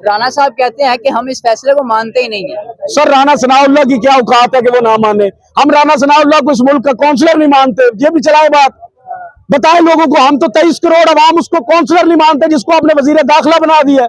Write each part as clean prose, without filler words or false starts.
राणा साहब कहते हैं कि हम इस फैसले को मानते ही नहीं है। सर राणा सनाउल्लाह की क्या औकात है कि वो ना माने। हम राणा सनाउल्लाह को इस मुल्क का काउंसलर नहीं मानते। ये भी चलाए बात, बताए लोगों को। हम तो 23 करोड़ अवाम उसको काउंसलर नहीं मानते जिसको आपने वजीर दाखिला बना दिया।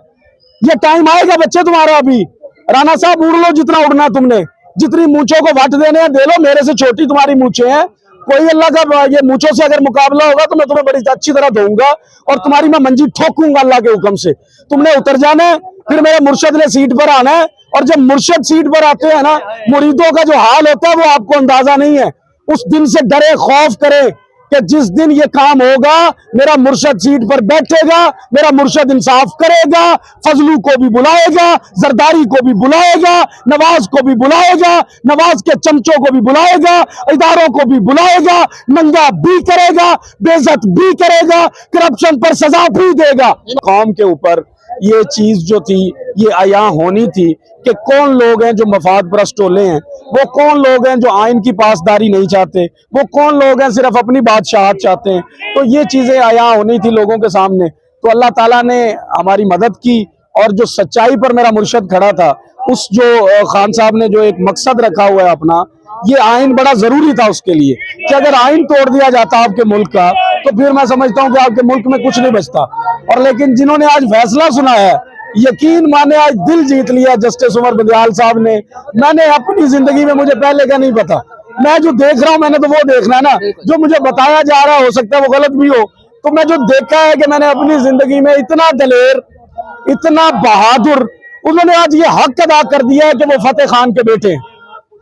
ये टाइम आएगा बच्चे तुम्हारा। अभी राणा साहब उड़ लो जितना उड़ना तुमने, जितनी मूंछों को वट देने हैं दे लो। मेरे से छोटी तुम्हारी मूंछें हैं, कोई अल्लाह का ये मूंछों से अगर मुकाबला होगा तो मैं तुम्हें बड़ी अच्छी तरह दूंगा और तुम्हारी मैं मंजी ठोकूंगा अल्लाह के हुक्म से। तुमने उतर जाना है, फिर मेरे मुर्शद ने सीट पर आना है। और जब मुर्शद सीट पर आते हैं ना, मुरीदों का जो हाल होता है वो आपको अंदाजा नहीं है। उस दिन से डरे खौफ करे कि जिस दिन ये काम होगा मेरा मुर्शद सीट पर बैठेगा, मेरा मुर्शद इंसाफ करेगा, फजलू को भी बुलाएगा, जरदारी को भी बुलाएगा, नवाज को भी बुलाएगा, नवाज के चमचों को भी बुलाएगा, इदारों को भी बुलाएगा, नंगा भी करेगा, बेइज्जत भी करेगा, करप्शन पर सजा भी देगा। कौम के ऊपर ये चीज जो थी ये आया होनी थी कि कौन लोग हैं जो मफाद परस्त टोले हैं, वो कौन लोग हैं जो आइन की पासदारी नहीं चाहते, वो कौन लोग हैं सिर्फ अपनी बादशाहत चाहते हैं। तो ये चीजें आया होनी थी लोगों के सामने। तो अल्लाह ताला ने हमारी मदद की और जो सच्चाई पर मेरा मुर्शद खड़ा था, उस जो खान साहब ने जो एक मकसद रखा हुआ है अपना, ये आइन बड़ा जरूरी था उसके लिए कि अगर आइन तोड़ दिया जाता आपके मुल्क का तो फिर मैं समझता हूं कि आपके मुल्क में कुछ नहीं बचता। और लेकिन जिन्होंने आज फैसला सुना है, यकीन माने आज दिल जीत लिया जस्टिस उमर बंदयाल साहब ने। मैंने अपनी जिंदगी में, मुझे पहले का नहीं पता, मैं जो देख रहा हूं मैंने तो वो देखना है ना, जो मुझे बताया जा रहा हो सकता है वो गलत भी हो। तो मैं जो देखा है कि मैंने अपनी जिंदगी में इतना दलेर, इतना बहादुर, उन्होंने आज ये हक अदा कर दिया है कि वो फतेह खान के बेटे हैं।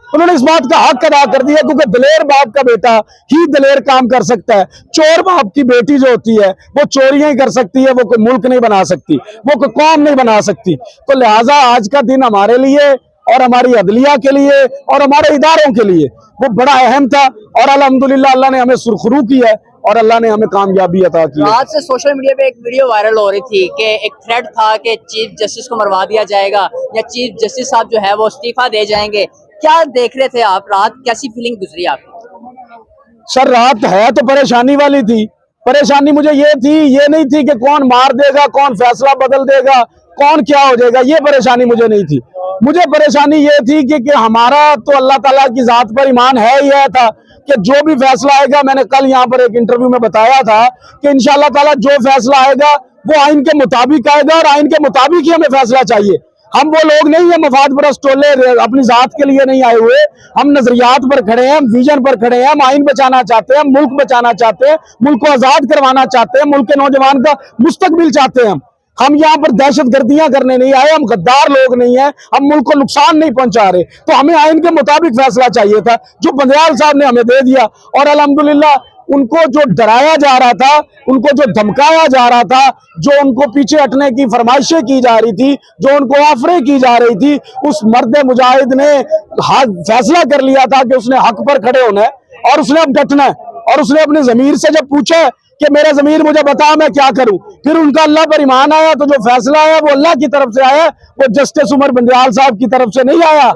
उन्होंने इस बात का हक अदा कर दिया क्योंकि दलेर बाप का बेटा ही दलेर काम कर सकता है। चोर बाप की बेटी जो होती है वो चोरियां ही कर सकती है, वो कोई मुल्क नहीं बना सकती, वो कोई कौम नहीं बना सकती। तो लिहाजा आज का दिन हमारे लिए और हमारी अदलिया के लिए और हमारे इदारों के लिए वो बड़ा अहम था। और अल्हम्दुलिल्लाह अल्लाह ने हमें सुरखरू किया है और अल्लाह ने हमें कामयाबी अता की। आज से सोशल मीडिया पे एक वीडियो वायरल हो रही थी कि एक थ्रेड था कि चीफ जस्टिस को मरवा दिया जाएगा या चीफ जस्टिस साहब जो है वो इस्तीफा दे जाएंगे। क्या देख रहे थे आप? रात कैसी फीलिंग गुजरी आपकी? सर रात है तो परेशानी वाली थी। परेशानी मुझे ये थी, ये नहीं थी कि कौन मार देगा, कौन फैसला बदल देगा, कौन क्या हो जाएगा, ये परेशानी मुझे नहीं थी। मुझे परेशानी ये थी कि हमारा तो अल्लाह ताला की जात पर ईमान है ही है था कि जो भी फैसला आएगा, मैंने कल यहाँ पर एक इंटरव्यू में बताया था कि इंशाअल्लाह ताला जो फैसला आएगा वो आइन के मुताबिक आएगा और आइन के मुताबिक ही हमें फैसला चाहिए। हम वो लोग नहीं है मफाद परस्त टोले, अपनी जात के लिए नहीं आए हुए। हम नजरियात पर खड़े हैं, हम विजन पर खड़े हैं, हम आइन बचाना चाहते हैं, मुल्क बचाना चाहते हैं, मुल्क को आजाद करवाना चाहते हैं, मुल्क के नौजवान का मुस्तकबिल चाहते हैं। हम यहाँ पर दहशत गर्दियां करने नहीं आए, हम गद्दार लोग नहीं है, हम मुल्क को नुकसान नहीं पहुंचा रहे। तो हमें आइन के मुताबिक फैसला चाहिए था जो बंदयाल साहब ने हमें दे दिया। और अल्हम्दुलिल्लाह उनको जो डराया जा रहा था, उनको जो धमकाया जा रहा था, जो उनको पीछे हटने की फरमाइशें की जा रही थी, जो उनको ऑफरें की जा रही थी, उस मर्द मुजाहिद ने फैसला कर लिया था कि उसने हक पर खड़े होना है और उसने अब डटना है। और उसने अपने जमीर से जब पूछा कि मेरा जमीर मुझे बता मैं क्या करूं, फिर उनका अल्लाह पर ईमान आया। तो जो फैसला आया वो अल्लाह की तरफ से आया, वो जस्टिस उमर बंदयाल साहब की तरफ से नहीं आया।